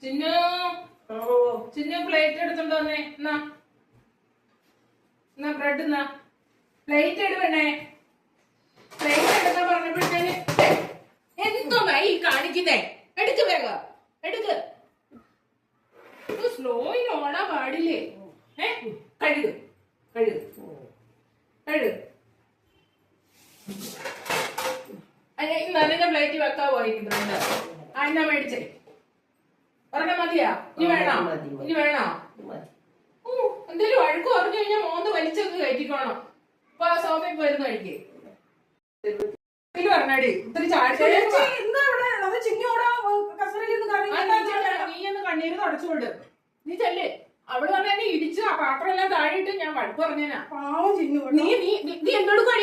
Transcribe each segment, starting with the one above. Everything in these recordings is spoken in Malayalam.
ചിന്നു ചിന്നു പ്ലേറ്റ് എടുത്തോണ്ട് വന്നേ. എന്നാ ബ്രെഡ് എന്നാ പ്ലേറ്റ് എടുക്കണേ. പ്ലേറ്റ് എടുക്കാൻ പറഞ്ഞപ്പോഴത്തേന് എന്തോന്നാ ഈ കാണിക്കുന്നേ? എടുക്ക് വേഗം എടുക്ക്. സ്ലോയിൽ ഓടാൻ പാടില്ലേ? കഴുകു കഴുകു കഴുകു. നനഞ്ഞ പ്ലേറ്റ് വെക്കാൻ പോയിട്ടുണ്ട്. എന്നാ മേടിച്ചേ? പറഞ്ഞ മതിയാ? ഇനി വേണോ? ഇനി വേണോ? എന്തേലും വഴക്ക് പറഞ്ഞു കഴിഞ്ഞാൽ മോന്ത് വലിച്ചൊക്കെ കയറ്റിക്കോണം. അപ്പൊ ആ സോഫയിൽ പോയിരുന്നു കഴിക്കേ. പറഞ്ഞാടി ഇത്തിരി നീ ഒന്ന് കണ്ണീര് തുടച്ചുകൊണ്ട് നീ ചെല്ലേ. അവള് പറഞ്ഞ എന്നെ ഇടിച്ച് ആ പാത്രം എല്ലാം താഴെയിട്ട് ഞാൻ വഴക്ക് പറഞ്ഞേനാ. നീ എന്തെടുക്കും?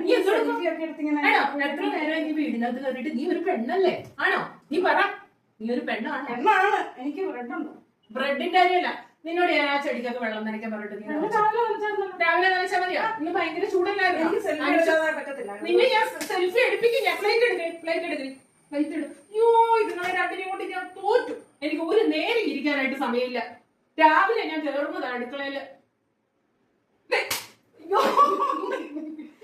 നീ എന്തെടുക്കും? എത്ര നേരം നീ വീടിനകത്ത് കയറിയിട്ട് നീ ഒരു പെണ്ണല്ലേ? ആണോ? നീ പറ, നീ ഒരു പെണ്ണാണ്? എനിക്ക് ബ്രെഡിന്റെ കാര്യമല്ല, നിന്നോട് ഞാൻ ആ ചെടിക്കൊക്കെ വെള്ളം നനയ്ക്കാൻ പറഞ്ഞിട്ട് രാവിലെ നനച്ചാൽ മതിയോ? നീ ഭയങ്കര ചൂടല്ലായിരുന്നു. നിന്നെ ഞാൻ സെൽഫി എടുപ്പിക്കും. ഞാൻ പ്ലേറ്റ് എടുക്കേ, പ്ലേറ്റ് എടുക്കേ, പ്ലേറ്റ് എടുക്കും. അയ്യോ, ഇതുങ്ങളെ രണ്ടിനെയും കൊണ്ട് ഞാൻ തോറ്റു. എനിക്ക് ഒരു നേരം ഇരിക്കാനായിട്ട് സമയമില്ല. രാവിലെ ഞാൻ കേറുന്നത് അടുക്കളയില്.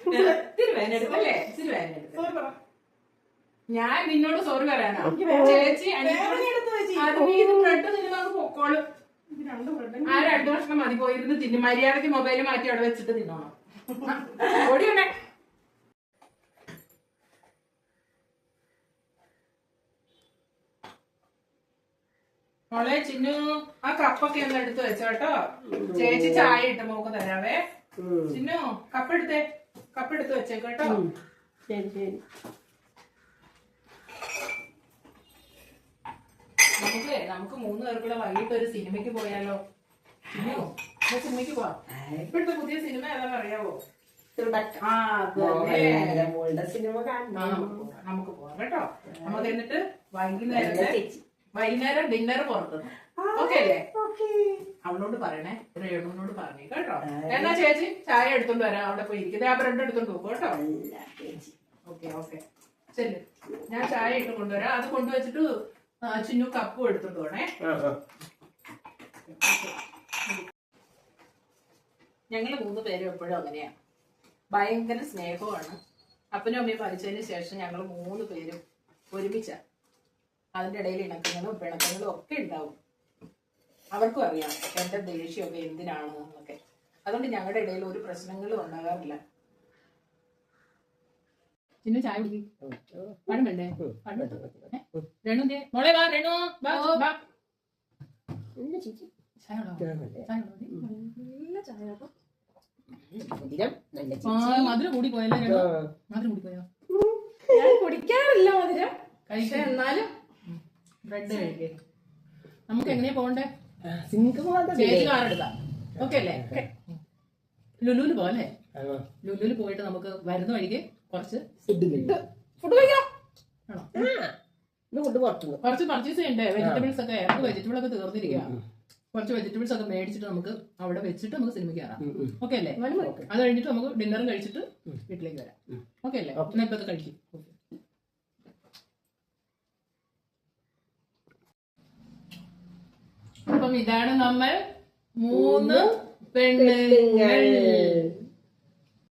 ഇത്തിരി വേനെടുക്കല്ലേ? ഇത്തിരി വേനെടുക്ക. ഞാൻ നിന്നോട് സോറി പറയാനാ ചേച്ചി. അത് നീ ഇത് ബ്രെഡ് തിന്നുന്നത് പൊക്കോളും. ആ 2 വർഷം മതി പോയിരുന്ന് തിന്നു. മര്യാദക്ക് മൊബൈല് മാറ്റി അവിടെ വെച്ചിട്ട് തിന്നോണം. ഓടിയുണ്ടേ. മോളെ ചിന്നു, ആ കപ്പൊക്കെ ഒന്ന് എടുത്ത് വെച്ചോട്ടോ. ചേച്ചി ചായ ഇട്ട് മോക്ക് തരാവേ. ചിന്നു, കപ്പെടുത്ത് വെച്ചേക്കോട്ടോ. ശരി ശരി. നമുക്ക് 3 പേർക്കുള്ള വൈകിട്ട് ഒരു സിനിമയ്ക്ക് പോയാലോ? സിനിമയ്ക്ക് പോവാം. ഇപ്പോഴത്തെ പുതിയ സിനിമ ഏതാണെന്ന് അറിയാവോ? നമുക്ക് പോവാം കേട്ടോ. നമുക്ക് എന്നിട്ട് വൈകുന്നേരം ഡിന്നർ പുറത്തു. ഓക്കെ അല്ലേ? അവളോട് പറയണേ, രേണുവിനോട് പറഞ്ഞേ കേട്ടോ. എന്നാ ചേച്ചി ചായ എടുത്തോണ്ട് വരാം. അവിടെ പോയി ഇരിക്കുന്നത്. ആ ബ്രെഡ് എടുത്തോണ്ട് പോകും കേട്ടോ. ഓക്കെ ഓക്കെ ശരി. ഞാൻ ചായ ഇട്ട് കൊണ്ടുവരാം. അത് കൊണ്ടുവച്ചിട്ട് ചിന്നു കപ്പും എടുത്തോണ്ട് പോണേ. ഞങ്ങള് 3 പേരും എപ്പോഴും അങ്ങനെയാ. ഭയങ്കര സ്നേഹമാണ്. അപ്പനും അമ്മയും പഠിച്ചതിന് ശേഷം ഞങ്ങൾ 3 പേരും ഒരുമിച്ച. അതിന്റെ ഇടയിൽ ഇണക്കങ്ങളും പിണക്കങ്ങളും ഒക്കെ ഉണ്ടാവും. അവർക്കും അറിയാം എന്റെ ദേഷ്യമൊക്കെ എന്തിനാണ് എന്നൊക്കെ. അതുകൊണ്ട് ഞങ്ങളുടെ ഇടയിൽ ഒരു പ്രശ്നങ്ങളും ഉണ്ടാകാറില്ല. ചിന്നു ചായ പണം വേണ്ടേ? രേണു മോളെ വാ. രേണു മധുരം കൂടി പോയല്ലേ? മധുരം കൂടി പോയോ? ഞാൻ കുടിക്കാറില്ല മധുരം, പക്ഷെ എന്നാലും ബ്രെഡ് കഴിക്കേ. നമുക്ക് എങ്ങനെയാ പോണ്ടേ? ചേച്ചി കാറെടുക്കാം. ഓക്കെ അല്ലേ? ലുലുവില് പോവല്ലേ? ലുലുവില് പോയിട്ട് നമുക്ക് വരുന്ന വഴിക്ക് കുറച്ച് ഫുഡ് കഴിക്കണം. ആണോ? കുറച്ച് പർച്ചേസ് ചെയ്യണ്ടേ? വെജിറ്റബിൾസ് ഒക്കെ. വെജിറ്റബിൾ ഒക്കെ തീർന്നിരിക്കുക. കുറച്ച് വെജിറ്റബിൾസ് ഒക്കെ മേടിച്ചിട്ട് നമുക്ക് അവിടെ വെച്ചിട്ട് നമുക്ക് സിനിമയ്ക്ക് കയറാം. ഓക്കെ അല്ലേ? അത് കഴിഞ്ഞിട്ട് നമുക്ക് ഡിന്നറും കഴിച്ചിട്ട് വീട്ടിലേക്ക് വരാം. ഓക്കെ അല്ലേ? എന്നാ ഇപ്പൊ കഴിക്കും. അപ്പം ഇതാണ് നമ്മൾ 3 പെണ്ണുങ്ങൾ.